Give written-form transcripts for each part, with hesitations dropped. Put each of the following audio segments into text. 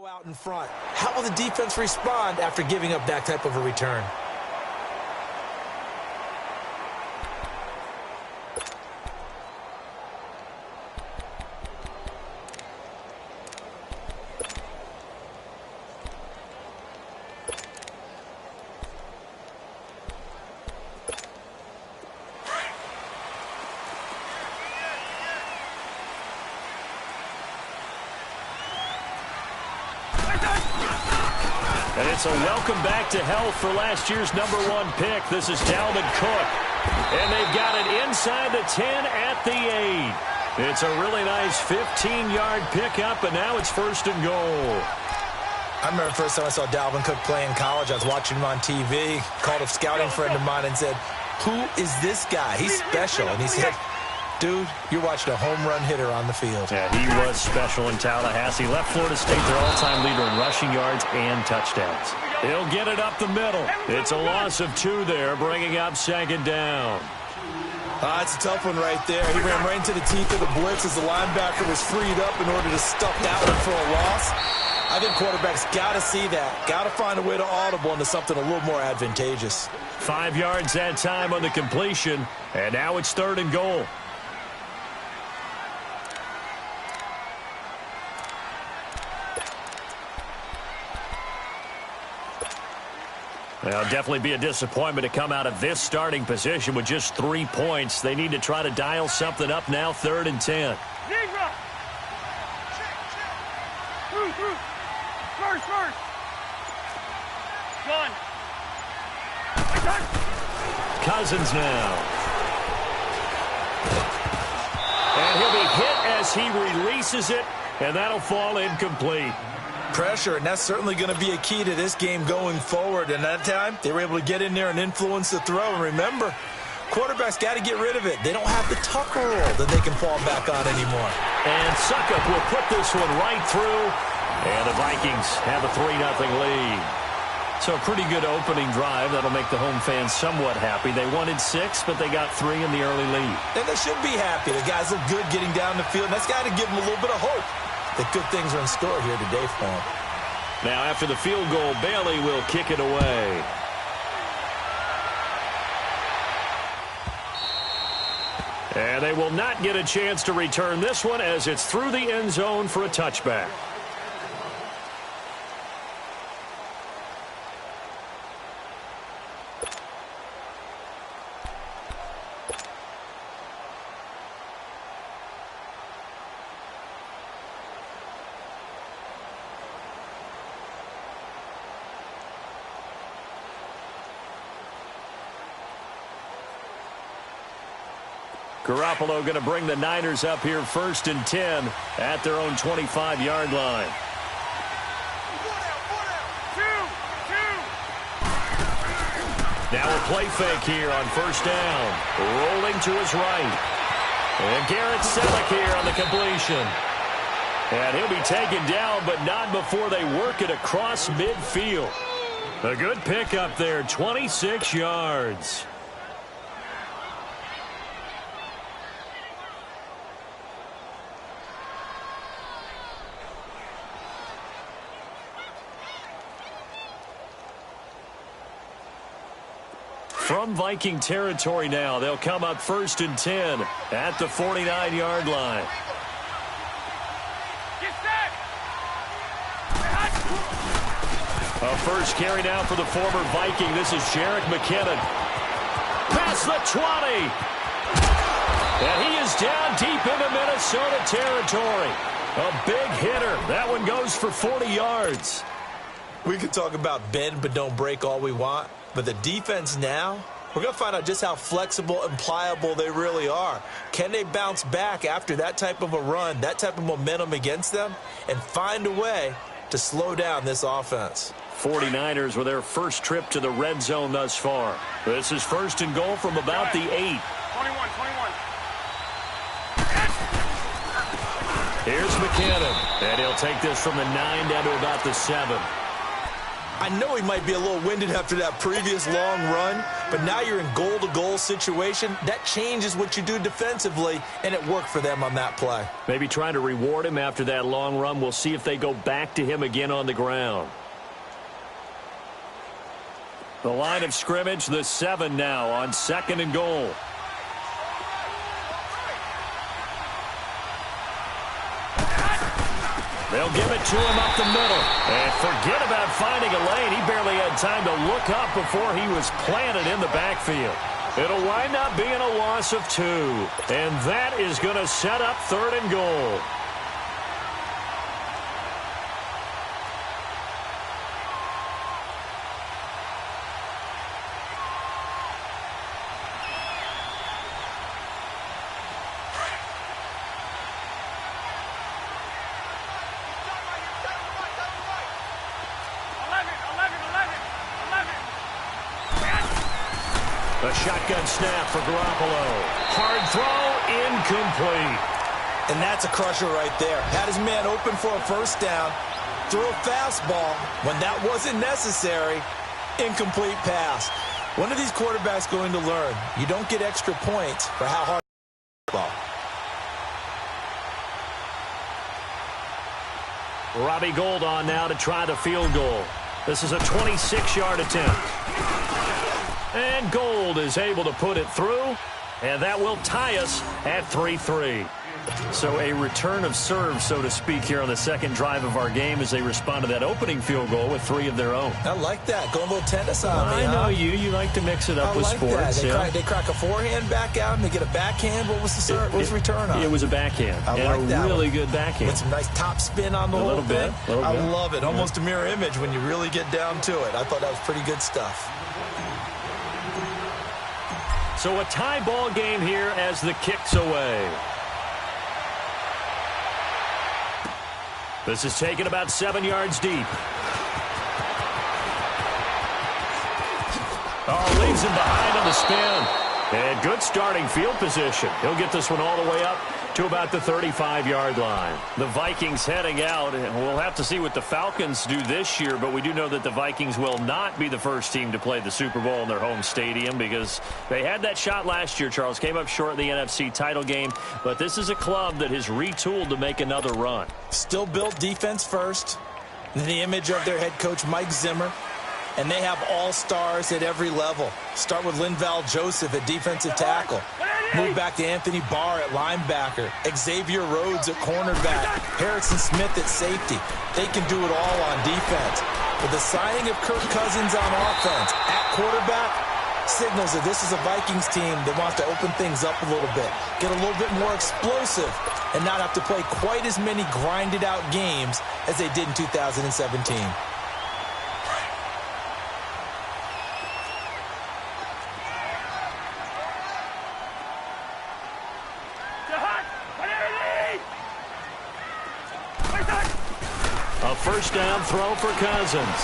go out in front. How will the defense respond after giving up that type of a return? And it's a welcome back to health for last year's #1 pick. This is Dalvin Cook. And they've got it inside the 10 at the 8. It's a really nice 15-yard pickup, and now it's 1st and goal. I remember the first time I saw Dalvin Cook play in college. I was watching him on TV, called a scouting friend of mine and said, "Who is this guy? He's special." And he said, "Dude, you're watching a home run hitter on the field." Yeah, he was special in Tallahassee. Left Florida State their all-time leader in rushing yards and touchdowns. He'll get it up the middle. It's a loss of 2 there, bringing up 2nd down. It's a tough one right there. He ran right into the teeth of the blitz as the linebacker was freed up in order to stuff that one for a loss. I think quarterbacks got to see that. Got to find a way to audible into something a little more advantageous. 5 yards that time on the completion, and now it's 3rd and goal. Well, definitely be a disappointment to come out of this starting position with just 3 points. They need to try to dial something up now, 3rd and 10. First. Gun. Cousins now. And he'll be hit as he releases it, and that'll fall incomplete. Pressure, and that's certainly going to be a key to this game going forward. And that time, they were able to get in there and influence the throw. And remember, quarterbacks got to get rid of it. They don't have the Tucker rule that they can fall back on anymore. And Suckup will put this one right through. And the Vikings have a 3-0 lead. So a pretty good opening drive. That'll make the home fans somewhat happy. They wanted 6, but they got 3 in the early lead. And they should be happy. The guys look good getting down the field. And that's got to give them a little bit of hope that good things are in store here today for them. Now after the field goal, Bailey will kick it away. And they will not get a chance to return this one as it's through the end zone for a touchback. Garoppolo going to bring the Niners up here 1st and 10 at their own 25-yard line. Now a play fake here on 1st down. Rolling to his right. And Garrett Selleck here on the completion. And he'll be taken down, but not before they work it across midfield. A good pickup there, 26 yards. From Viking territory now, they'll come up 1st and 10 at the 49-yard line. A first carry now for the former Viking. This is Jerick McKinnon. Past the 20. And he is down deep into Minnesota territory. A big hitter. That one goes for 40 yards. We can talk about bend but don't break all we want. But the defense now, we're going to find out just how flexible and pliable they really are. Can they bounce back after that type of a run, that type of momentum against them, and find a way to slow down this offense? 49ers with their first trip to the red zone thus far. This is 1st and goal from about the 8. 21. Here's McKinnon. And he'll take this from the 9 down to about the 7. I know he might be a little winded after that previous long run, but now you're in goal-to-goal situation. That changes what you do defensively, and it worked for them on that play. Maybe trying to reward him after that long run. We'll see if they go back to him again on the ground. The line of scrimmage, the 7 now on 2nd and goal. They'll give it to him up the middle. And forget about finding a lane. He barely had time to look up before he was planted in the backfield. It'll wind up being a loss of 2. And that is going to set up 3rd and goal. A shotgun snap for Garoppolo. Hard throw, incomplete. And that's a crusher right there. Had his man open for a first down. Threw a fastball when that wasn't necessary. Incomplete pass. When are these quarterbacks going to learn? You don't get extra points for how hard you ball. Robbie Gould on now to try the field goal. This is a 26-yard attempt. And Gould is able to put it through, and that will tie us at 3-3. So a return of serve, so to speak, here on the second drive of our game as they respond to that opening field goal with 3 of their own. I like that. Going a little tennis on me, I know you. You like to mix it up with like sports. That. They crack a forehand back out, and they get a backhand. What was the serve? What was the return on? It was a backhand. I like that. A really good backhand. With some nice top spin on the whole thing. I love it. Almost a mirror image when you really get down to it. I thought that was pretty good stuff. So a tie ball game here as the kick's away. This is taken about 7 yards deep. Oh, leaves him behind on the spin. And good starting field position. He'll get this one all the way up to about the 35-yard line. The Vikings heading out, and we'll have to see what the Falcons do this year, but we do know that the Vikings will not be the first team to play the Super Bowl in their home stadium because they had that shot last year, Charles. Came up short in the NFC title game, but this is a club that has retooled to make another run. Still built defense first. The image of their head coach, Mike Zimmer. And they have all-stars at every level. Start with Linval Joseph at defensive tackle. Move back to Anthony Barr at linebacker. Xavier Rhodes at cornerback. Harrison Smith at safety. They can do it all on defense. But the signing of Kirk Cousins on offense at quarterback signals that this is a Vikings team that wants to open things up a little bit. Get a little bit more explosive and not have to play quite as many grinded-out games as they did in 2017. A first down throw for Cousins.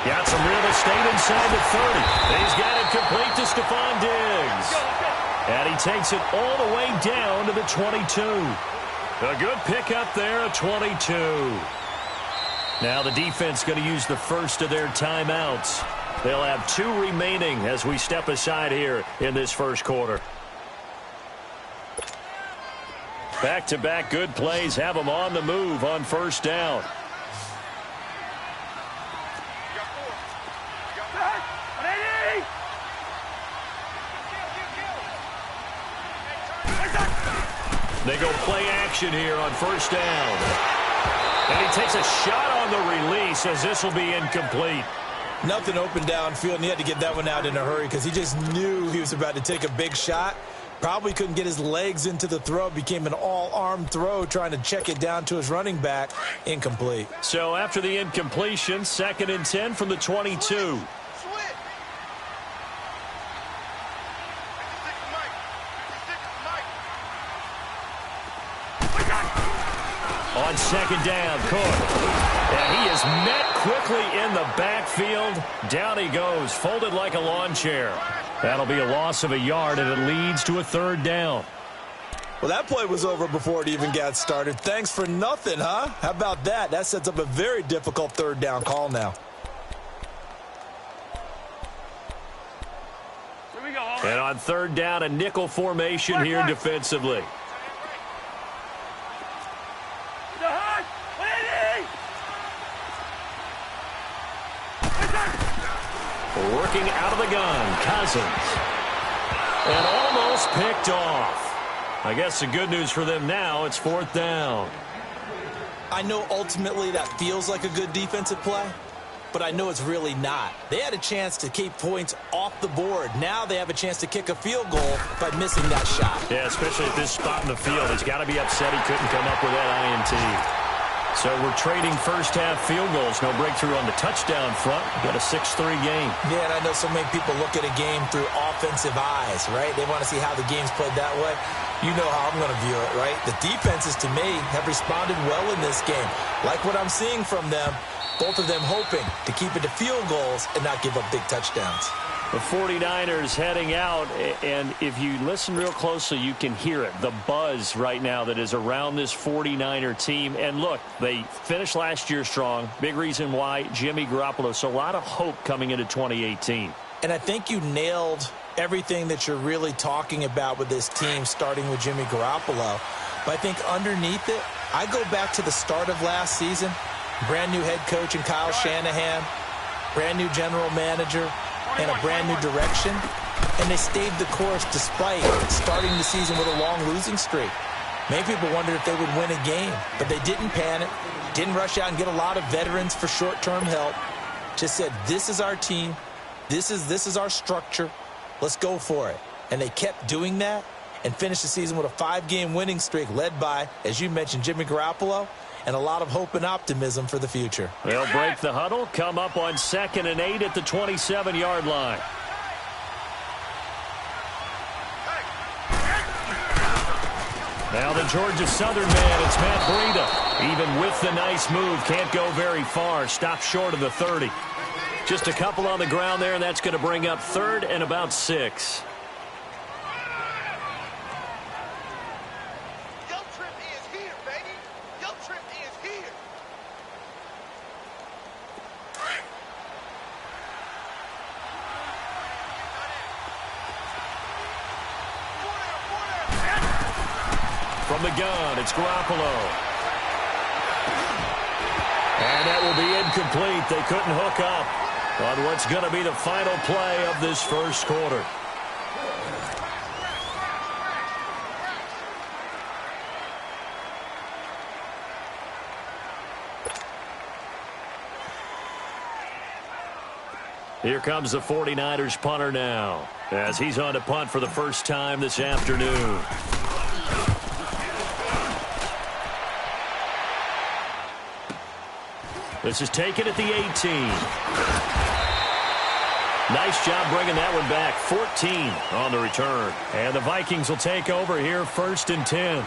Got some real estate inside the 30. He's got it complete to Stephon Diggs. And he takes it all the way down to the 22. A good pickup there at 22. Now the defense going to use the first of their timeouts. They'll have 2 remaining as we step aside here in this first quarter. Back-to-back good plays have them on the move on first down. They go play action here on first down. And he takes a shot on the release as this will be incomplete. Nothing open downfield, and he had to get that one out in a hurry because he just knew he was about to take a big shot. Probably couldn't get his legs into the throw. Became an all-arm throw trying to check it down to his running back. Incomplete. So after the incompletion, 2nd and 10 from the 22. On second down, Cook. And he is met quickly in the backfield. Down he goes, folded like a lawn chair. That'll be a loss of a yard, and it leads to a 3rd down. Well, that play was over before it even got started. Thanks for nothing, huh? How about that? That sets up a very difficult third down call now. Here we go. And on third down, a nickel formation here defensively. Working out of the gun, Cousins. And almost picked off. I guess the good news for them now, it's fourth down. I know ultimately that feels like a good defensive play, but I know it's really not. They had a chance to keep points off the board. Now they have a chance to kick a field goal by missing that shot. Yeah, especially at this spot in the field. He's got to be upset he couldn't come up with that INT. So we're trading first-half field goals. No breakthrough on the touchdown front. We've got a 6-3 game. Yeah, and I know so many people look at a game through offensive eyes, right? They want to see how the game's played that way. You know how I'm going to view it, right? The defenses, to me, have responded well in this game. Like what I'm seeing from them, both of them hoping to keep it to field goals and not give up big touchdowns. The 49ers heading out, and if you listen real closely, you can hear it, the buzz right now that is around this 49er team. And look, they finished last year strong. Big reason why, Jimmy Garoppolo. So a lot of hope coming into 2018. And I think you nailed everything that you're really talking about with this team, starting with Jimmy Garoppolo. But I think underneath it, I go back to the start of last season. Brand new head coach in Kyle Shanahan, brand new general manager, and a brand new direction, and they stayed the course despite starting the season with a long losing streak. Many people wondered if they would win a game, but they didn't panic, didn't rush out and get a lot of veterans for short-term help. Just said, this is our team, this is our structure, let's go for it. And they kept doing that and finished the season with a 5-game winning streak led by, as you mentioned, Jimmy Garoppolo, and a lot of hope and optimism for the future. They'll break the huddle, come up on 2nd and 8 at the 27-yard line. Now the Georgia Southern man, it's Matt Breida. Even with the nice move, can't go very far. Stopped short of the 30. Just a couple on the ground there, and that's going to bring up 3rd and about 6. From the gun, it's Garoppolo. And that will be incomplete. They couldn't hook up on what's going to be the final play of this first quarter. Here comes the 49ers punter now, as he's on to punt for the first time this afternoon. This is taken at the 18. Nice job bringing that one back. 14 on the return. And the Vikings will take over here 1st and 10.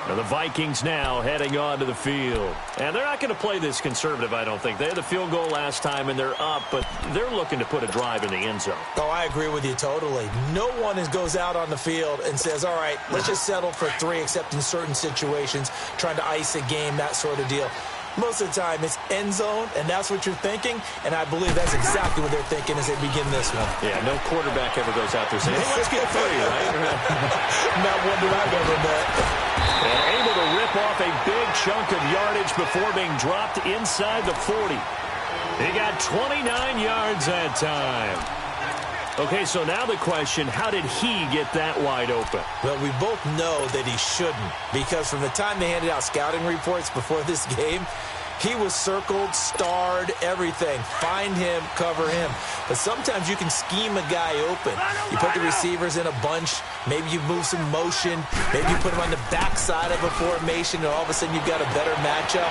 And the Vikings now heading onto the field. And they're not going to play this conservative, I don't think. They had the field goal last time, and they're up, but they're looking to put a drive in the end zone. Oh, I agree with you totally. No one goes out on the field and says, all right, let's just settle for 3, except in certain situations, trying to ice a game, that sort of deal. Most of the time, it's end zone, and that's what you're thinking, and I believe that's exactly what they're thinking as they begin this one. Yeah, no quarterback ever goes out there saying, hey, let's get 3, right? Not one that I've ever met. And able to rip off a big chunk of yardage before being dropped inside the 40. He got 29 yards that time. Okay, so now the question, how did he get that wide open? Well, we both know that he shouldn't, because from the time they handed out scouting reports before this game, he was circled, starred, everything. Find him, cover him. But sometimes you can scheme a guy open. You put the receivers in a bunch. Maybe you move some motion. Maybe you put him on the backside of a formation, and all of a sudden you've got a better matchup.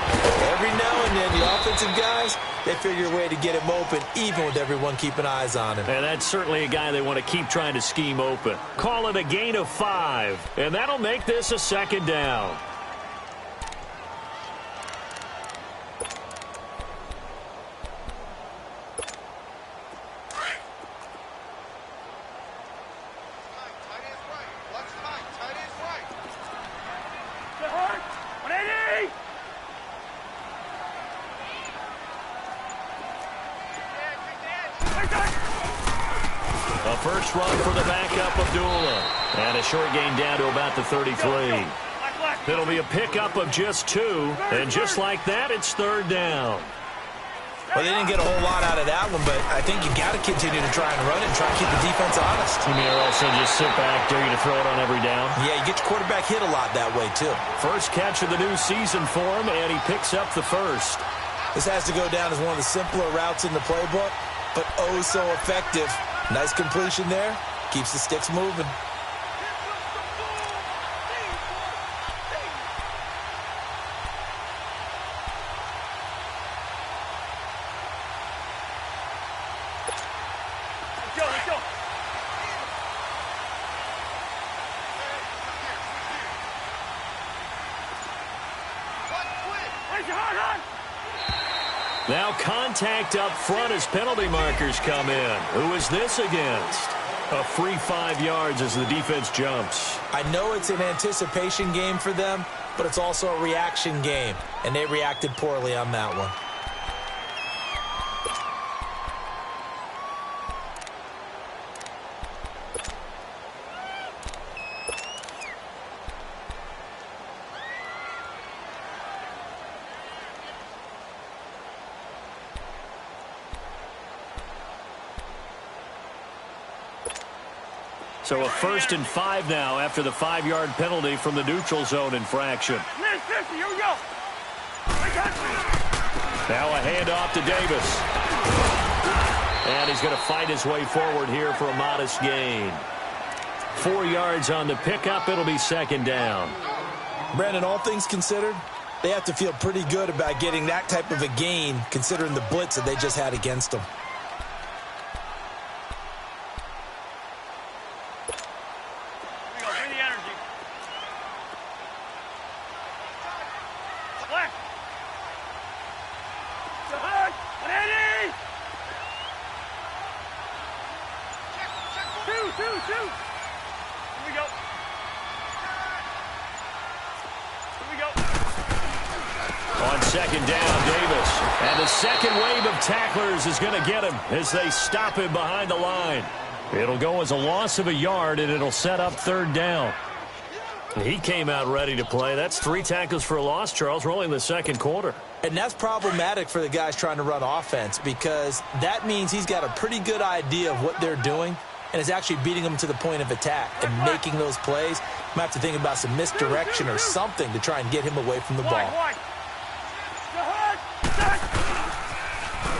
Every now and then, the offensive guys, they figure a way to get him open, even with everyone keeping eyes on him. And that's certainly a guy they want to keep trying to scheme open. Call it a gain of 5, and that'll make this a 2nd down. A first run for the backup, Abdullah. And a short gain down to about the 33. It'll be a pickup of just 2. And just like that, it's third down. Well, they didn't get a whole lot out of that one, but I think you got to continue to try and run it and try and keep the defense honest. You mean also just sit back, dare you to throw it on every down? Yeah, you get your quarterback hit a lot that way, too. First catch of the new season for him, and he picks up the first. This has to go down as one of the simpler routes in the playbook, but oh so effective. Nice completion there. Keeps the sticks moving. Now contact up front as penalty markers come in. Who is this against? A free 5 yards as the defense jumps. I know it's an anticipation game for them, but it's also a reaction game, and they reacted poorly on that one. So a 1st and 5 now after the 5-yard penalty from the neutral zone infraction. Here we go. Now a handoff to Davis. And he's going to fight his way forward here for a modest gain. 4 yards on the pickup. It'll be second down. Brandon, all things considered, they have to feel pretty good about getting that type of a gain considering the blitz that they just had against them. On second down, Davis. And the second wave of tacklers is going to get him as they stop him behind the line. It'll go as a loss of a yard, and it'll set up third down. He came out ready to play. That's 3 tackles for a loss, Charles. We're only in the second quarter. And that's problematic for the guys trying to run offense because that means he's got a pretty good idea of what they're doing and is actually beating them to the point of attack and making those plays. You might have to think about some misdirection or something to try and get him away from the ball.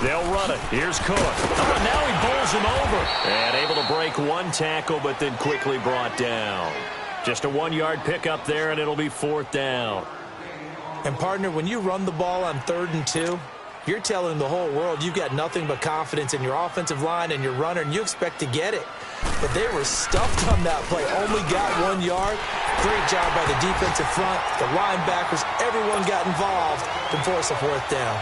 They'll run it. Here's Cook. Oh, and now he bowls him over. And able to break 1 tackle, but then quickly brought down. Just a 1-yard pickup there, and it'll be 4th down. And, partner, when you run the ball on 3rd and 2, you're telling the whole world you've got nothing but confidence in your offensive line and your runner, and you expect to get it. But they were stuffed on that play. Only got 1 yard. Great job by the defensive front, the linebackers. Everyone got involved to force a 4th down.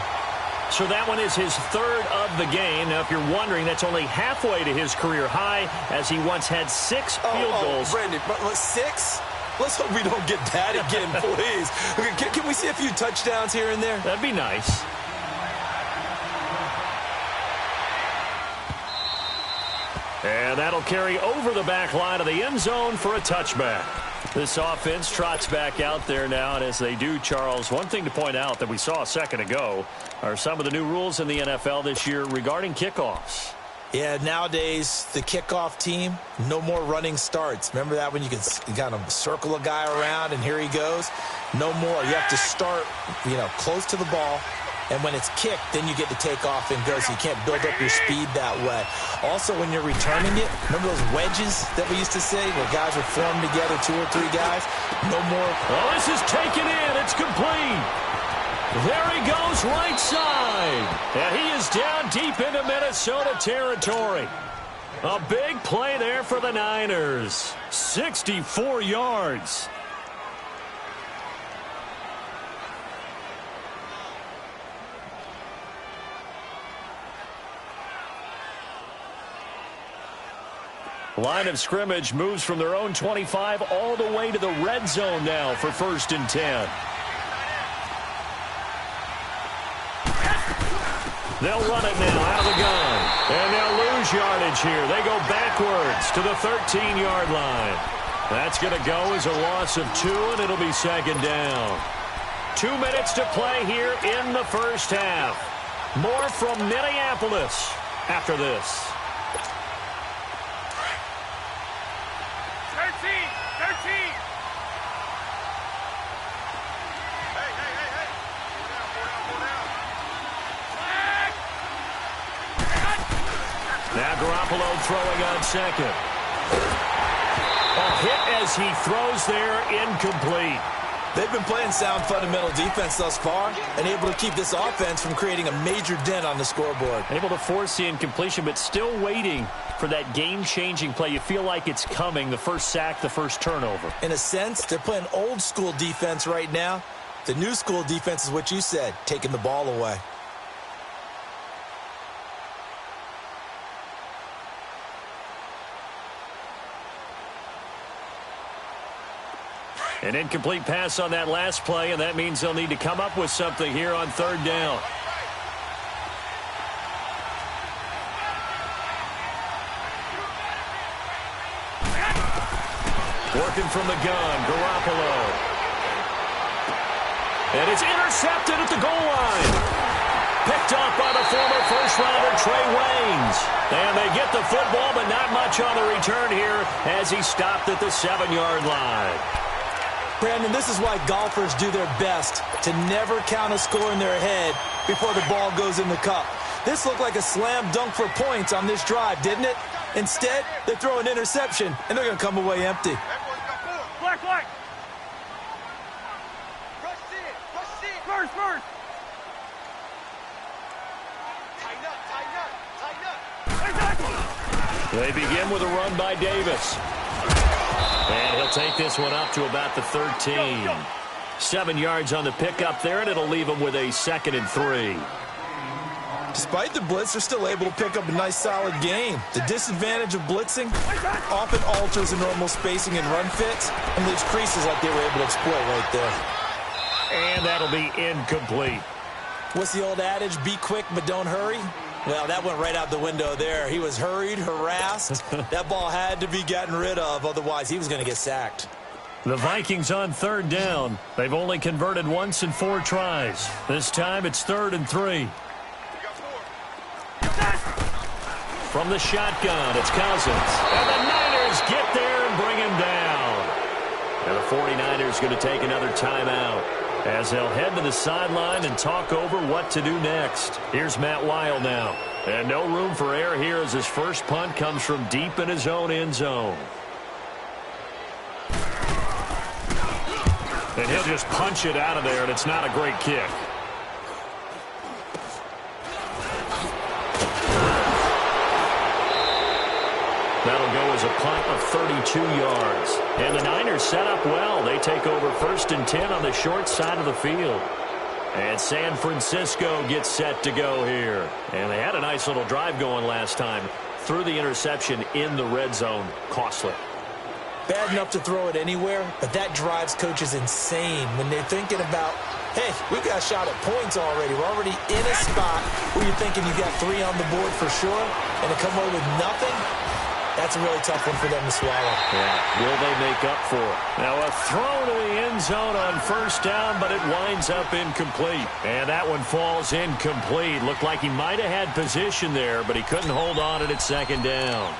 So that one is his 3rd of the game. Now, if you're wondering, that's only halfway to his career high as he once had 6 field goals. Brandon, 6? Let's hope we don't get that again, please. Can we see a few touchdowns here and there? That'd be nice. And that'll carry over the back line of the end zone for a touchback. This offense trots back out there now, and as they do, Charles, one thing to point out that we saw a second ago are some of the new rules in the NFL this year regarding kickoffs. Yeah, nowadays, the kickoff team, no more running starts. Remember that when you can kind of circle a guy around and here he goes? No more. You have to start, close to the ball. And when it's kicked, then you get to take off and go, so you can't build up your speed that way. Also, when you're returning it, remember those wedges that we used to say where guys would form together, 2 or 3 guys? No more. Oh, this is taken in. It's complete. There he goes, right side. And he is down deep into Minnesota territory. A big play there for the Niners. 64 yards. Line of scrimmage moves from their own 25 all the way to the red zone now for 1st and 10. They'll run it now out of the gun. And they'll lose lose yardage here. They go backwards to the 13-yard line. That's going to go as a loss of 2, and it'll be second down. 2 minutes to play here in the first half. More from Minneapolis after this. 13. Now Garoppolo throwing on second. A hit as he throws there, incomplete. They've been playing sound fundamental defense thus far and able to keep this offense from creating a major dent on the scoreboard. Able to force the incompletion, but still waiting for that game-changing play. You feel like it's coming, the first sack, the first turnover. In a sense, they're playing old-school defense right now. The new school defense is what you said, taking the ball away. An incomplete pass on that last play, and that means they'll need to come up with something here on third down. Working from the gun, Garoppolo. And it's intercepted at the goal line. Picked off by the former first-rounder Trey Waynes. And they get the football, but not much on the return here as he stopped at the 7-yard line. Brandon, this is why golfers do their best to never count a score in their head before the ball goes in the cup. This looked like a slam dunk for points on this drive, didn't it? Instead, they throw an interception, and they're going to come away empty. Black. First. Tighten up. They begin with a run by Davis. And he'll take this one up to about the 13. 7 yards on the pickup there, and it'll leave him with a 2nd and 3. Despite the blitz, they're still able to pick up a nice, solid gain. The disadvantage of blitzing often alters the normal spacing and run fits and leaves creases like they were able to exploit right there. And that'll be incomplete. What's the old adage? Be quick, but don't hurry. Well, that went right out the window there. He was hurried, harassed. That ball had to be gotten rid of, otherwise he was going to get sacked. The Vikings on third down. They've only converted once in 4 tries. This time it's 3rd and 3. From the shotgun, it's Cousins. And the Niners get there and bring him down. And the 49ers going to take another timeout as they'll head to the sideline and talk over what to do next. Here's Matt Weil now. And no room for error here as his first punt comes from deep in his own end zone. And he'll just punch it out of there, and it's not a great kick. That'll go as a punt of 32 yards. And the Niners set up well. They take over 1st and 10 on the short side of the field. And San Francisco gets set to go here. And they had a nice little drive going last time. Threw the interception in the red zone. Costly. Bad enough to throw it anywhere, but that drives coaches insane when they're thinking about, hey, we've got a shot at points already. We're already in a spot where you're thinking you got 3 on the board for sure, and to come away with nothing, that's a really tough one for them to swallow. Yeah, will they make up for it? Now a throw to the end zone on 1st down, but it winds up incomplete. And that one falls incomplete. Looked like he might have had position there, but he couldn't hold on it at 2nd down.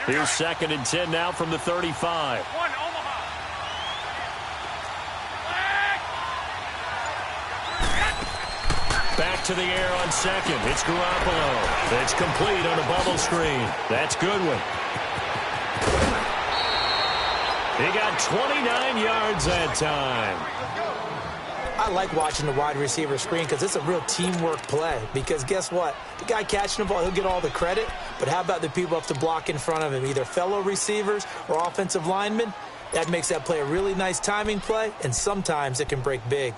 Here's 2nd and 10 now from the 35. One, Omaha. Back to the air on 2nd. It's Garoppolo. It's complete on a bubble screen. That's Goodwin. He got 29 yards that time. I like watching the wide receiver screen because it's a real teamwork play. Because guess what? The guy catching the ball, he'll get all the credit. But how about the people up to block in front of him, either fellow receivers or offensive linemen? That makes that play a really nice timing play, and sometimes it can break big.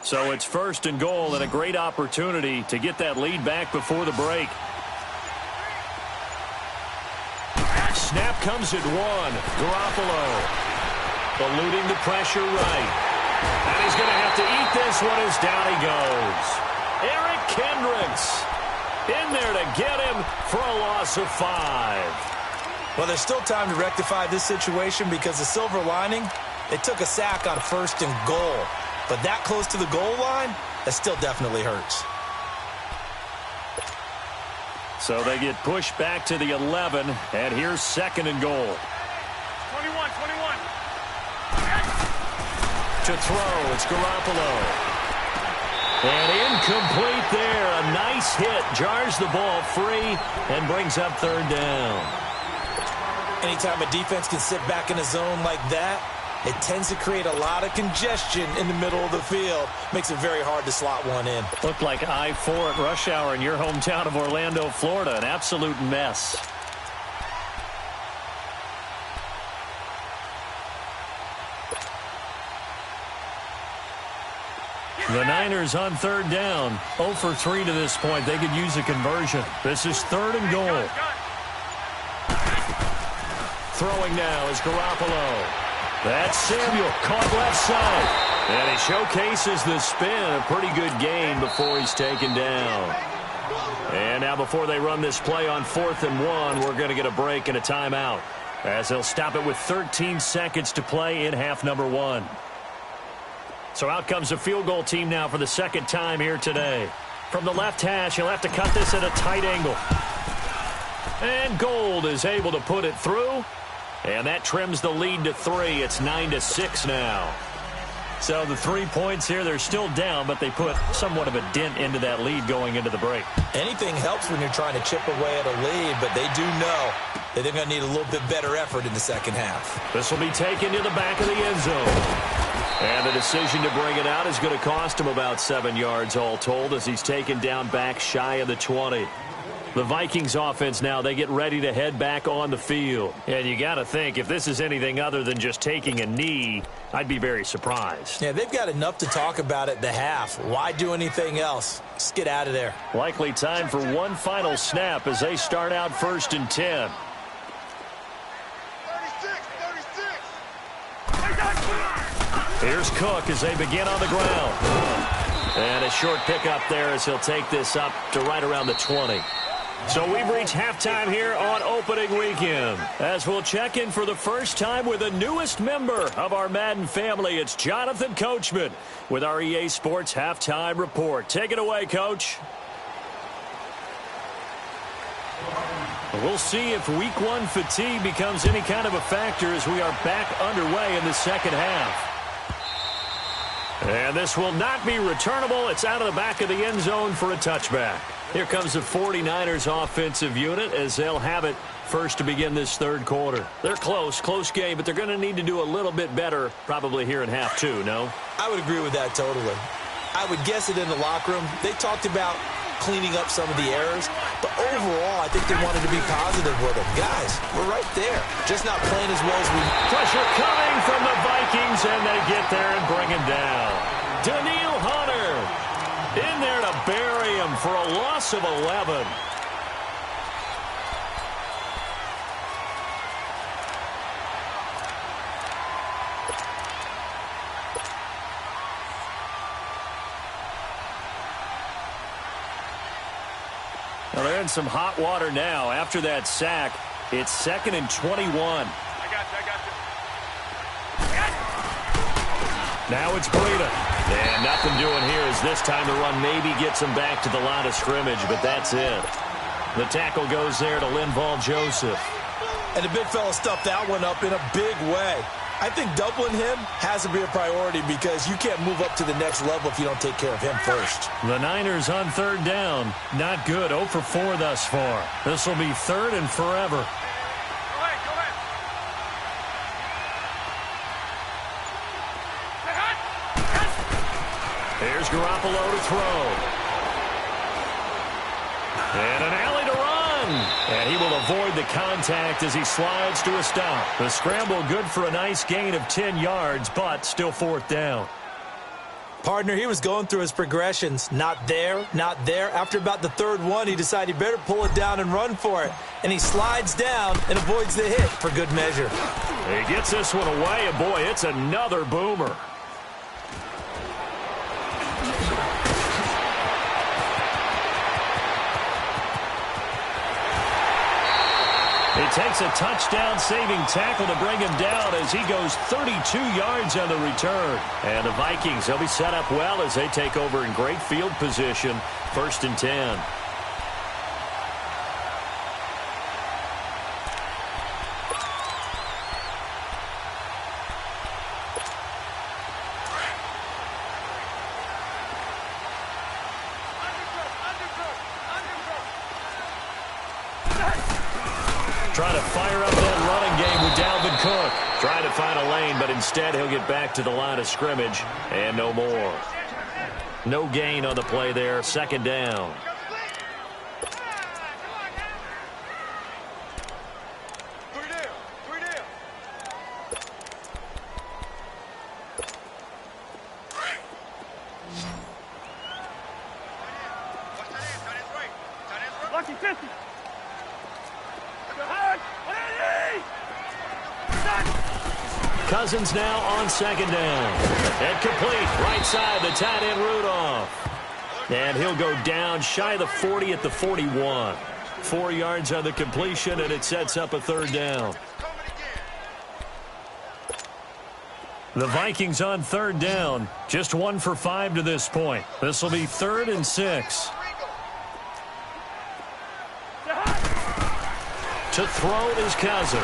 So it's 1st and goal and a great opportunity to get that lead back before the break. Snap comes at 1. Garoppolo eluding the pressure right. And he's going to have to eat this one as down he goes. Eric Kendricks in there to get him for a loss of 5. Well, there's still time to rectify this situation because the silver lining, it took a sack on 1st and goal. But that close to the goal line, that still definitely hurts. So they get pushed back to the 11, and here's 2nd and goal. 21. To throw, it's Garoppolo. And incomplete there. A nice hit. Jars the ball free and brings up 3rd down. Anytime a defense can sit back in a zone like that, it tends to create a lot of congestion in the middle of the field. Makes it very hard to slot one in. Looked like I-4 at rush hour in your hometown of Orlando, Florida. An absolute mess. The Niners on 3rd down. 0 for 3 to this point. They could use a conversion. This is 3rd and goal. Throwing now is Garoppolo. That's Samuel, caught left side. And he showcases the spin. A pretty good gain before he's taken down. And now before they run this play on 4th and 1, we're going to get a break and a timeout, as they'll stop it with 13 seconds to play in half number 1. So out comes the field goal team now for the 2nd time here today. From the left hash, he'll have to cut this at a tight angle. And Gold is able to put it through. And that trims the lead to 3. It's 9-6 now. So the 3 points here, they're still down, but they put somewhat of a dent into that lead going into the break. Anything helps when you're trying to chip away at a lead, but they do know that they're going to need a little bit better effort in the 2nd half. This will be taken to the back of the end zone. And the decision to bring it out is going to cost him about 7 yards all told, as he's taken down back shy of the 20. The Vikings offense now, they get ready to head back on the field. And you got to think, if this is anything other than just taking a knee, I'd be very surprised. Yeah, they've got enough to talk about at the half. Why do anything else? Just get out of there. Likely time for one final snap as they start out 1st and 10. 36. Here's Cook as they begin on the ground. And a short pickup there as he'll take this up to right around the 20. So we've reached halftime here on opening weekend, as we'll check in for the first time with the newest member of our Madden family. It's Jonathan Coachman with our EA Sports Halftime Report. Take it away, Coach. We'll see if Week 1 fatigue becomes any kind of a factor as we are back underway in the 2nd half. And this will not be returnable. It's out of the back of the end zone for a touchback. Here comes the 49ers offensive unit as they'll have it first to begin this 3rd quarter. They're close game, but they're going to need to do a little bit better probably here in half 2, no? I would agree with that totally. I would guess it in the locker room. They talked about cleaning up some of the errors, but overall, I think they wanted to be positive with them. Guys, we're right there. Just not playing as well as we... Pressure coming from the Vikings, and they get there and bring him down. Daniil Hunter in there to bury him for a loss of 11. Well, they're in some hot water now. After that sack, it's 2nd and 21. I got you. Now it's Breida. And nothing doing here as this time the run maybe gets him back to the line of scrimmage, but that's it. The tackle goes there to Linval Joseph. And the big fella stuffed that one up in a big way. I think doubling him has to be a priority because you can't move up to the next level if you don't take care of him first. The Niners on 3rd down. Not good. 0 for 4 thus far. This will be 3rd and forever. Go ahead. Here's Garoppolo to throw. And an alley to run. And he will avoid the contact as he slides to a stop. The scramble good for a nice gain of 10 yards, but still 4th down. Partner, he was going through his progressions. Not there, not there. After about the third one, he decided he better pull it down and run for it. And he slides down and avoids the hit for good measure. He gets this one away, and boy, it's another boomer. It takes a touchdown-saving tackle to bring him down as he goes 32 yards on the return. And the Vikings, they'll be set up well as they take over in great field position. 1st and 10. Trying to fire up that running game with Dalvin Cook. Trying to find a lane, but instead he'll get back to the line of scrimmage and no more. No gain on the play there. 2nd down. Lucky 50. Cousins now on 2nd down. And complete. Right side, the tight end Rudolph. And he'll go down shy of the 40 at the 41. 4 yards on the completion, and it sets up a 3rd down. The Vikings on 3rd down. Just 1 for 5 to this point. This will be 3rd and 6. To throw is Cousins.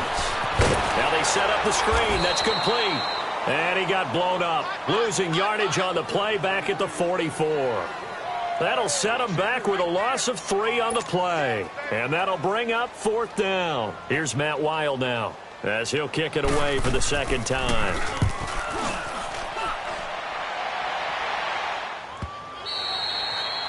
Now they set up the screen. That's complete. And he got blown up. Losing yardage on the play back at the 44. That'll set him back with a loss of 3 on the play. And that'll bring up 4th down. Here's Matt Wild now as he'll kick it away for the 2nd time.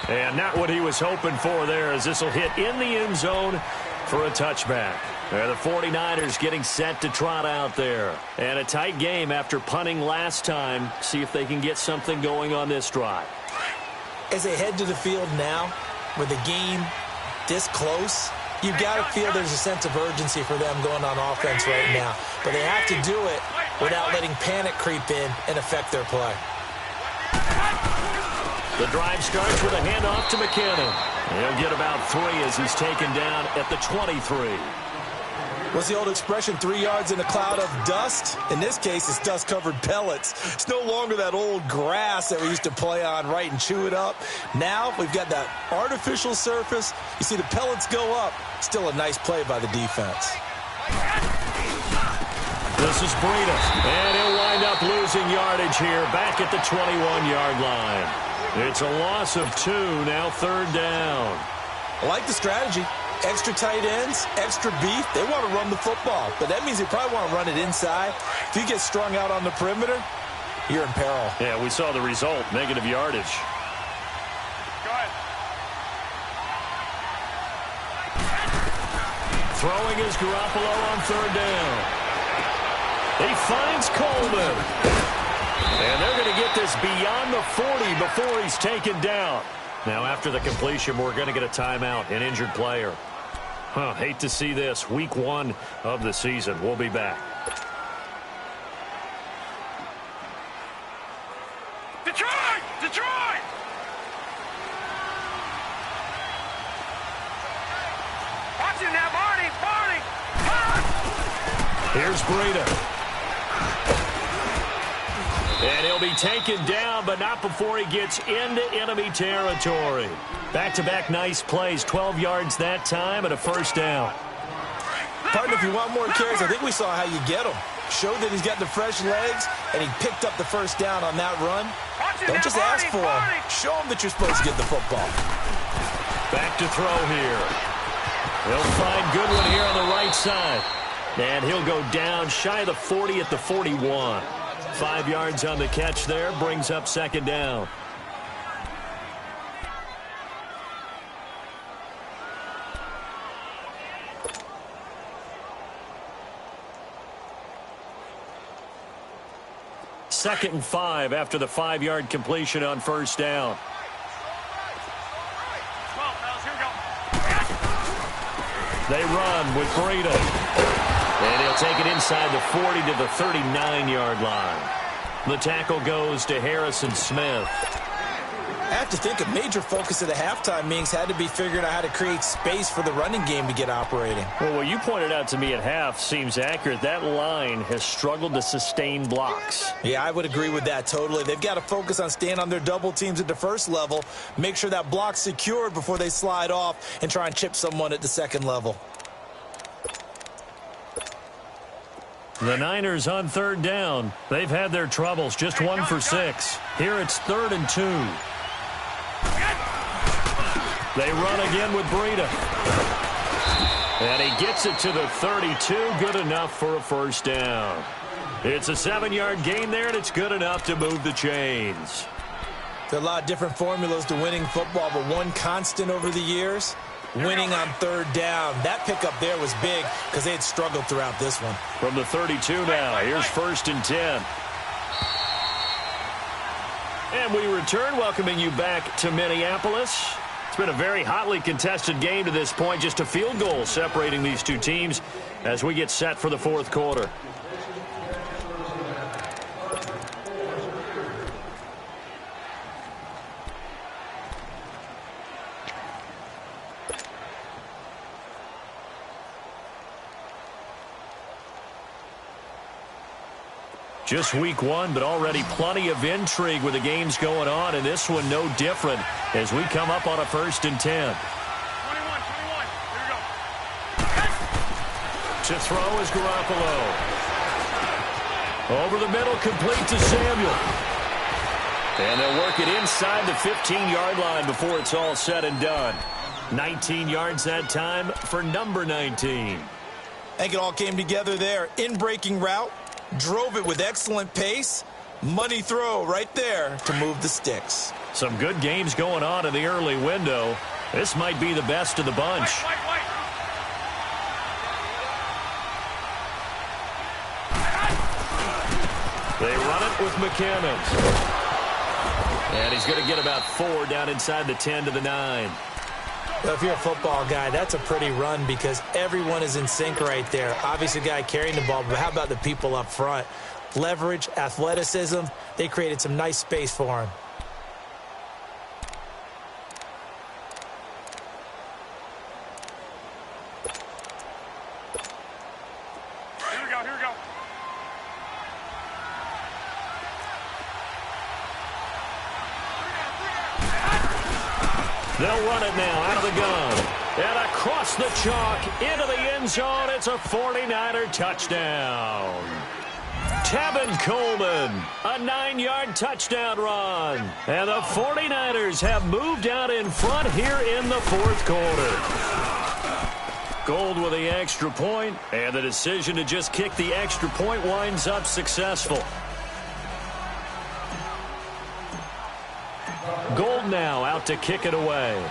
And not what he was hoping for there, as this will hit in the end zone for a touchback. The 49ers getting set to trot out there. And a tight game after punting last time. See if they can get something going on this drive. As they head to the field now, with the game this close, you've got to feel there's a sense of urgency for them going on offense right now. But they have to do it without letting panic creep in and affect their play. The drive starts with a handoff to McKinnon. He'll get about 3 as he's taken down at the 23. What's the old expression, 3 yards in a cloud of dust? In this case, it's dust-covered pellets. It's no longer that old grass that we used to play on, right, and chew it up. Now we've got that artificial surface. You see the pellets go up. Still a nice play by the defense. This is Breida, and he'll wind up losing yardage here back at the 21-yard line. It's a loss of 2, now 3rd down. I like the strategy. Extra tight ends, extra beef. They want to run the football, but that means they probably want to run it inside. If you get strung out on the perimeter, you're in peril. Yeah, we saw the result, negative yardage. Go ahead. Throwing is Garoppolo on 3rd down. He finds Coleman. And they're going to get this beyond the 40 before he's taken down. Now, after the completion, we're going to get a timeout, an injured player. Hate to see this. Week 1 of the season. We'll be back. Detroit! Detroit! Watch it now, Barney! Barney! Here's Breida. And he'll be taken down, but not before he gets into enemy territory. Back-to-back nice plays, 12 yards that time, and a 1st down. Partner, if you want more carries, I think we saw how you get them. Showed that he's got the fresh legs, and he picked up the 1st down on that run. Don't just ask for them. Show them that you're supposed to get the football. Back to throw here. He'll find Goodwin here on the right side. And he'll go down shy of the 40 at the 41. 5 yards on the catch there, brings up 2nd down. 2nd and 5 after the 5-yard completion on first down. They run with Breida. And he'll take it inside the 40 to the 39-yard line. The tackle goes to Harrison Smith. I have to think a major focus of the halftime meetings had to be figuring out how to create space for the running game to get operating. Well, what you pointed out to me at half seems accurate. That line has struggled to sustain blocks. Yeah, I would agree with that totally. They've got to focus on staying on their double teams at the first level, make sure that block's secured before they slide off and try and chip someone at the second level. The Niners on 3rd down. They've had their troubles, just 1 for 6. Here it's 3rd and 2. They run again with Breida. And he gets it to the 32. Good enough for a first down. It's a 7-yard gain there, and it's good enough to move the chains. There are a lot of different formulas to winning football, but one constant over the years, winning on 3rd down. That pickup there was big because they had struggled throughout this one. From the 32 now, here's 1st and 10. And we return, welcoming you back to Minneapolis. It's been a very hotly contested game to this point. Just a field goal separating these two teams as we get set for the 4th quarter. Just week 1, but already plenty of intrigue with the games going on, and this one no different as we come up on a 1st and 10. 21, here we go. To throw is Garoppolo. Over the middle, complete to Samuel. And they'll work it inside the 15-yard line before it's all said and done. 19 yards that time for number 19. I think it all came together there. In-breaking route. Drove it with excellent pace. Money throw right there to move the sticks. Some good games going on in the early window. This might be the best of the bunch. They run it with McCammons. And he's going to get about 4 down inside the 10 to the 9. Well, if you're a football guy, that's a pretty run because everyone is in sync right there. Obviously, the guy carrying the ball, but how about the people up front? Leverage, athleticism, they created some nice space for him. Here we go, here we go. They'll run it now out of the gun. And across the chalk into the end zone. It's a 49er touchdown. Tevin Coleman, a 9-yard touchdown run. And the 49ers have moved out in front here in the 4th quarter. Gold with the extra point, and the decision to just kick the extra point winds up successful. Gold now out to kick it away.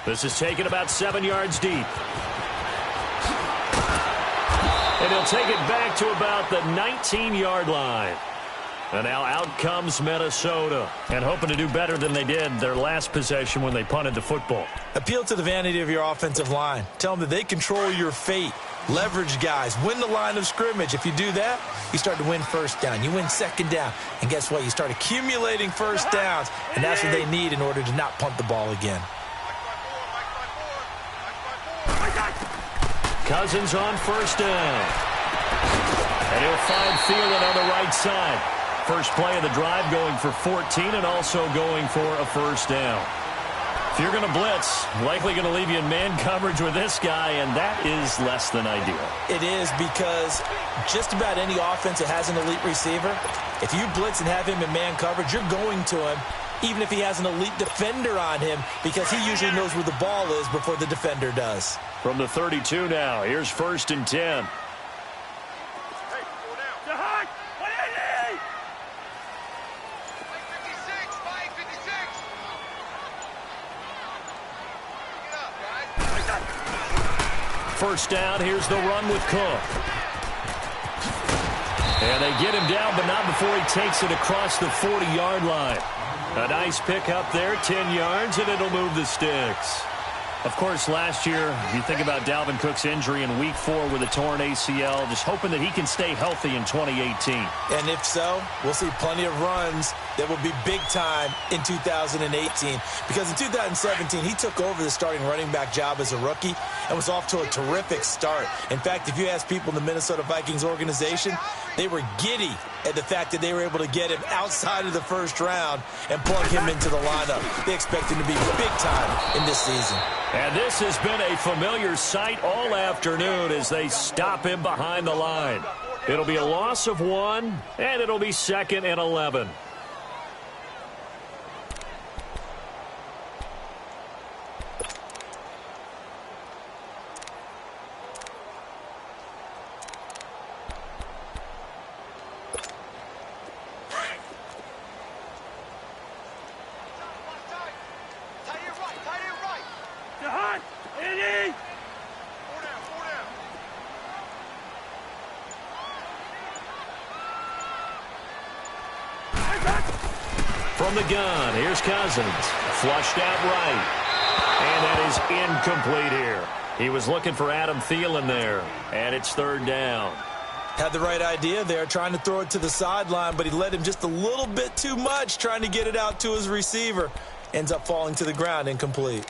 This is taken about 7 yards deep. And he'll take it back to about the 19-yard line. And now out comes Minnesota. And hoping to do better than they did their last possession when they punted the football. Appeal to the vanity of your offensive line. Tell them that they control your fate. Leverage guys. Win the line of scrimmage. If you do that, you start to win first down. You win second down. And guess what? You start accumulating first downs. And that's what they need in order to not punt the ball again. Cousins on first down. And he'll find Thielen on the right side. First play of the drive going for 14 and also going for a first down. If you're going to blitz, likely going to leave you in man coverage with this guy, and that is less than ideal. It is because just about any offense that has an elite receiver, if you blitz and have him in man coverage, you're going to him, even if he has an elite defender on him, because he usually knows where the ball is before the defender does. From the 32 now, here's 1st and 10. First down, here's the run with Cook. And they get him down, but not before he takes it across the 40-yard line. A nice pick up there, 10 yards, and it'll move the sticks. Of course, last year, if you think about Dalvin Cook's injury in Week 4 with a torn ACL, just hoping that he can stay healthy in 2018. And if so, we'll see plenty of runs that will be big time in 2018. Because in 2017, he took over the starting running back job as a rookie and was off to a terrific start. In fact, if you ask people in the Minnesota Vikings organization, they were giddy at the fact that they were able to get him outside of the first round and plug him into the lineup. They expect him to be big time in this season. And this has been a familiar sight all afternoon as they stop him behind the line. It'll be a loss of 1, and it'll be 2nd and 11. From the gun, here's Cousins. Flushed out right. And that is incomplete here. He was looking for Adam Thielen there. And it's 3rd down. Had the right idea there, trying to throw it to the sideline, but he led him just a little bit too much, trying to get it out to his receiver. Ends up falling to the ground, incomplete.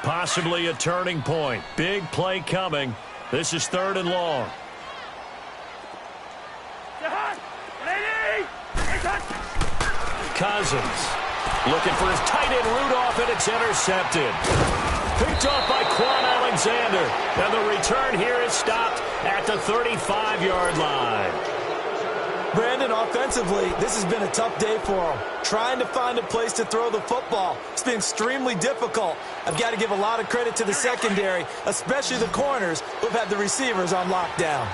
Possibly a turning point. Big play coming. This is 3rd and long. Cousins looking for his tight end Rudolph, and it's intercepted. Picked off by Quan Alexander. And the return here is stopped at the 35-yard line. Brandon, offensively, this has been a tough day for him. Trying to find a place to throw the football. It's been extremely difficult. I've got to give a lot of credit to the secondary, especially the corners who've had the receivers on lockdown.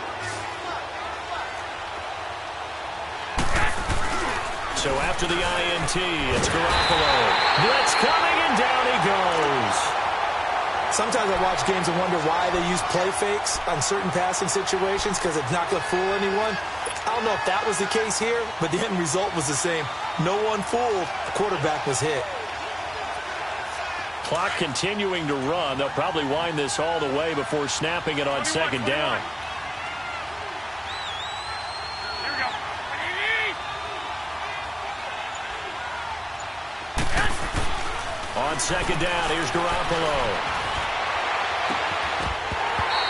So after the INT, it's Garoppolo. Blitz coming, and down he goes. Sometimes I watch games and wonder why they use play fakes on certain passing situations because it's not going to fool anyone. I don't know if that was the case here, but the end result was the same. No one fooled. The quarterback was hit. Clock continuing to run. They'll probably wind this all the way before snapping it on 2nd down. Here we go. On 2nd down, here's Garoppolo.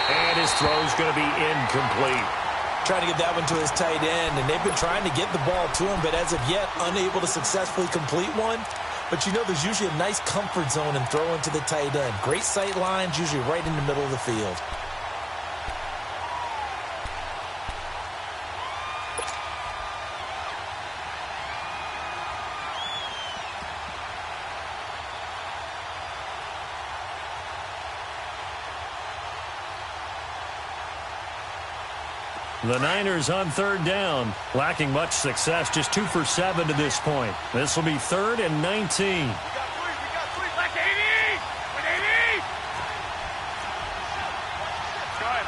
And his throw's going to be incomplete. Trying to get that one to his tight end, and they've been trying to get the ball to him, but as of yet, unable to successfully complete one. But you know there's usually a nice comfort zone in throwing to the tight end. Great sight lines, usually right in the middle of the field. The Niners on 3rd down, lacking much success, just 2 for 7 to this point. This will be 3rd and 19. We got three. Left 80. With 80. Go ahead.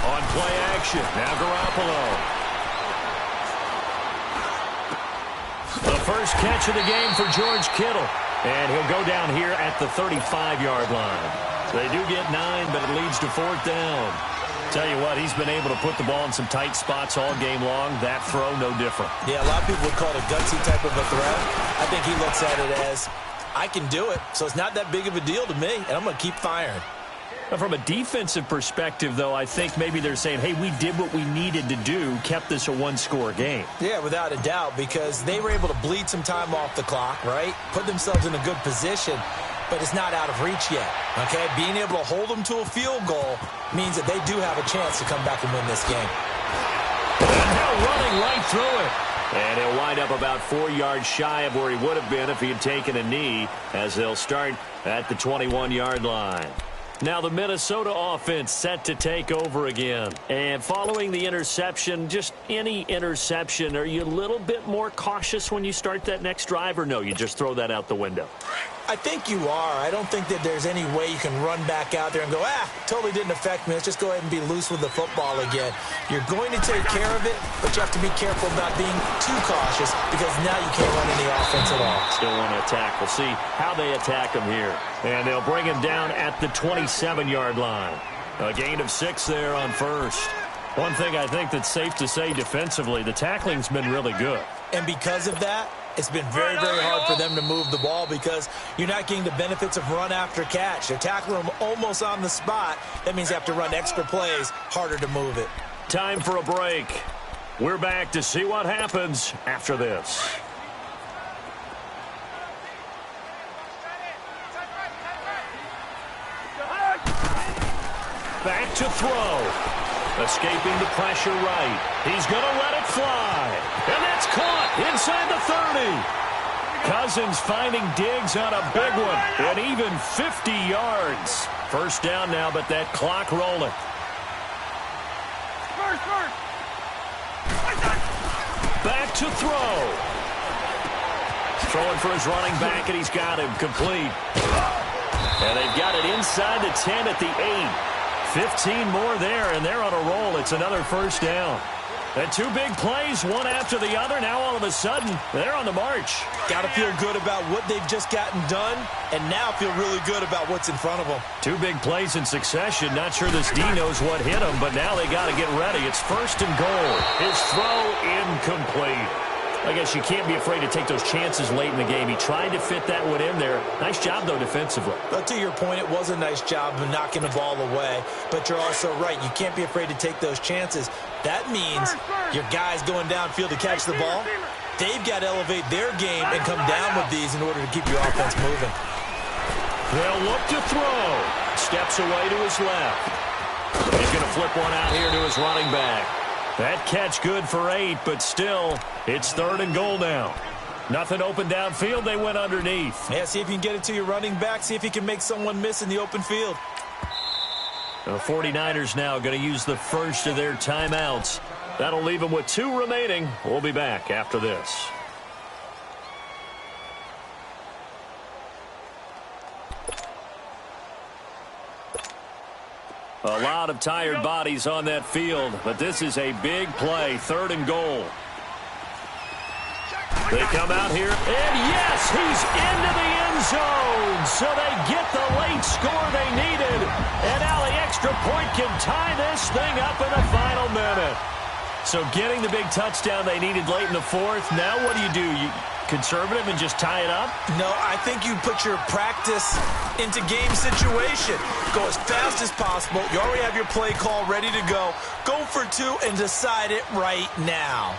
On play action, now Garoppolo. The first catch of the game for George Kittle. And he'll go down here at the 35-yard line. They do get 9, but it leads to 4th down. Tell you what, he's been able to put the ball in some tight spots all game long. That throw, no different. Yeah, a lot of people would call it a gutsy type of a throw. I think he looks at it as, I can do it, so it's not that big of a deal to me, and I'm going to keep firing. From a defensive perspective, though, I think maybe they're saying, hey, we did what we needed to do, kept this a one-score game. Yeah, without a doubt, because they were able to bleed some time off the clock, right? Put themselves in a good position, but it's not out of reach yet, okay? Being able to hold them to a field goal means that they do have a chance to come back and win this game. And now running right through it. And he'll wind up about 4 yards shy of where he would have been if he had taken a knee, as they'll start at the 21-yard line. Now the Minnesota offense set to take over again. And following the interception, just any interception, are you a little bit more cautious when you start that next drive, or no, you just throw that out the window? I think you are. I don't think that there's any way you can run back out there and go, totally didn't affect me. Let's just go ahead and be loose with the football again. You're going to take care of it, but you have to be careful about being too cautious because now you can't run any offense at all. Still want to attack. We'll see how they attack him here. And they'll bring him down at the 27-yard line. A gain of 6 there on first. One thing I think that's safe to say defensively, the tackling's been really good. And because of that, it's been very, very hard for them to move the ball because you're not getting the benefits of run after catch. They're tackling them almost on the spot. That means they have to run extra plays, harder to move it. Time for a break. We're back to see what happens after this. Back to throw. Escaping the pressure right. He's going to let it fly. And that's caught inside the 30. Cousins finding Diggs on a big one. And even 50 yards. First down now, but that clock rolling. Back to throw. Throwing for his running back, and he's got him complete. And they've got it inside the 10 at the 8. 15 more there, and they're on a roll. It's another first down. And 2 big plays, one after the other. Now all of a sudden, they're on the march. Got to feel good about what they've just gotten done, and now feel really good about what's in front of them. 2 big plays in succession. Not sure this D knows what hit him, but now they got to get ready. It's first and goal. His throw incomplete. I guess you can't be afraid to take those chances late in the game. He tried to fit that one in there. Nice job, though, defensively. But to your point, it was a nice job of knocking the ball away. But you're also right. You can't be afraid to take those chances. That means your guys going downfield to catch the ball, they've got to elevate their game and come down with these in order to keep your offense moving. They'll look to throw. Steps away to his left. He's going to flip one out here to his running back. That catch good for 8, but still, it's third and goal now. Nothing open downfield. They went underneath. Yeah, see if you can get it to your running back. See if you can make someone miss in the open field. The 49ers now going to use the first of their timeouts. That'll leave them with 2 remaining. We'll be back after this. A lot of tired bodies on that field, but this is a big play, third and goal. They come out here, and yes, he's into the end zone. So they get the late score they needed, and now the extra point can tie this thing up in the final minute. So getting the big touchdown they needed late in the fourth, now what do? You conservative and just tie it up? No, I think you put your practice into game situation. Go as fast as possible. You already have your play call ready to go. Go for 2 and decide it right now.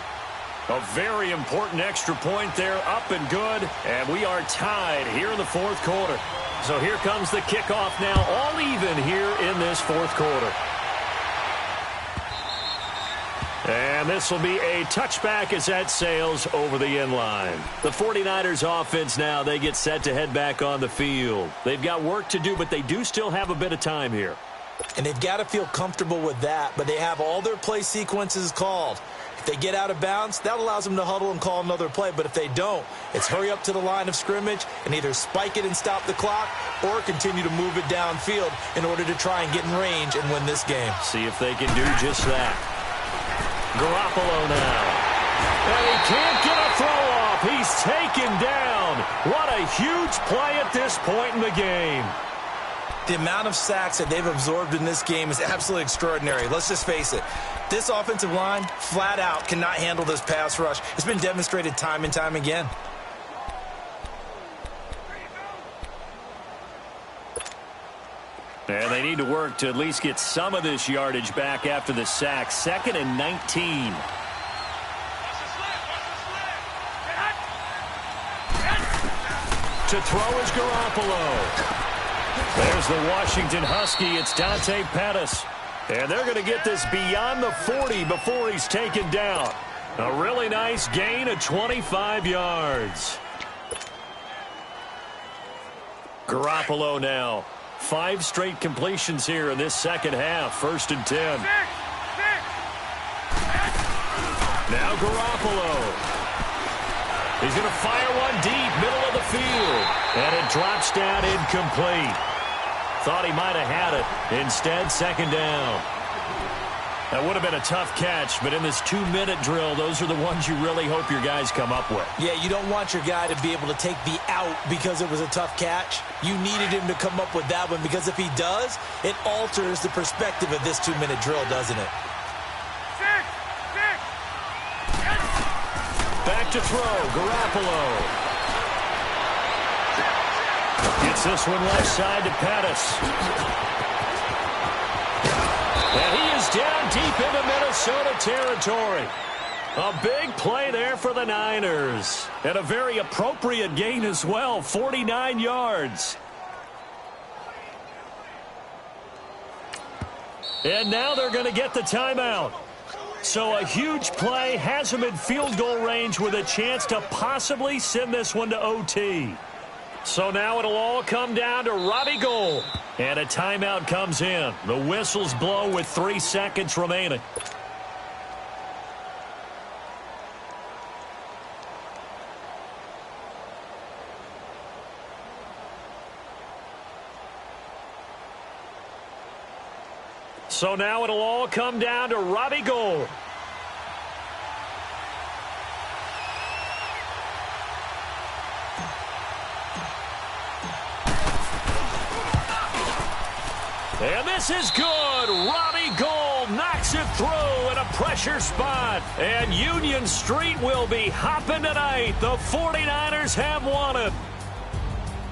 A very important extra point there, up and good. And we are tied here in the fourth quarter. So here comes the kickoff now, all even here in this fourth quarter. And this will be a touchback as that sails over the end line. The 49ers offense now, they get set to head back on the field. They've got work to do, but they do still have a bit of time here. And they've got to feel comfortable with that, but they have all their play sequences called. If they get out of bounds, that allows them to huddle and call another play. But if they don't, it's hurry up to the line of scrimmage and either spike it and stop the clock or continue to move it downfield in order to try and get in range and win this game. See if they can do just that. Garoppolo now. And he can't get a throw off. He's taken down. What a huge play at this point in the game. The amount of sacks that they've absorbed in this game is absolutely extraordinary. Let's just face it. This offensive line, flat out, cannot handle this pass rush. It's been demonstrated time and time again. And they need to work to at least get some of this yardage back after the sack. 2nd and 19. To throw is Garoppolo. There's the Washington Husky. It's Dante Pettis. And they're going to get this beyond the 40 before he's taken down. A really nice gain of 25 yards. Garoppolo now 5 straight completions here in this second half. 1st and 10. Now Garoppolo. He's going to fire one deep, middle of the field. And it drops down incomplete. Thought he might have had it. Instead, 2nd down. That would have been a tough catch, but in this 2-minute drill, those are the ones you really hope your guys come up with. Yeah, you don't want your guy to be able to take the out because it was a tough catch. You needed him to come up with that one because if he does, it alters the perspective of this 2-minute drill, doesn't it? Back to throw, Garoppolo. Gets this one left side to Pettis. And he is down deep into Minnesota territory. A big play there for the Niners. And a very appropriate gain as well, 49 yards. And now they're going to get the timeout. So a huge play has them in field goal range with a chance to possibly send this one to OT. So now it'll all come down to Robbie Gould. And a timeout comes in. The whistles blow with 3 seconds remaining. So now it'll all come down to Robbie Gould. And this is good. Robbie Gould knocks it through in a pressure spot. And Union Street will be hopping tonight. The 49ers have won it.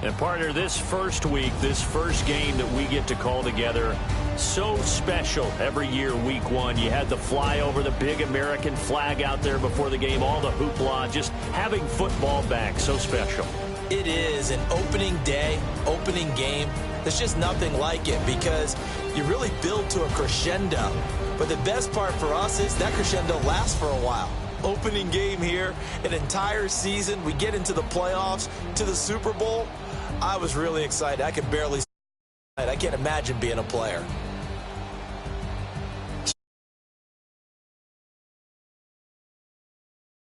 And partner, this first week, this first game that we get to call together, so special every year, week 1. You had the flyover, the big American flag out there before the game, all the hoopla, just having football back, so special. It is an opening day, opening game. There's just nothing like it because you really build to a crescendo. But the best part for us is that crescendo lasts for a while. Opening game here, an entire season. We get into the playoffs, to the Super Bowl. I was really excited. I could barely. I can't imagine being a player.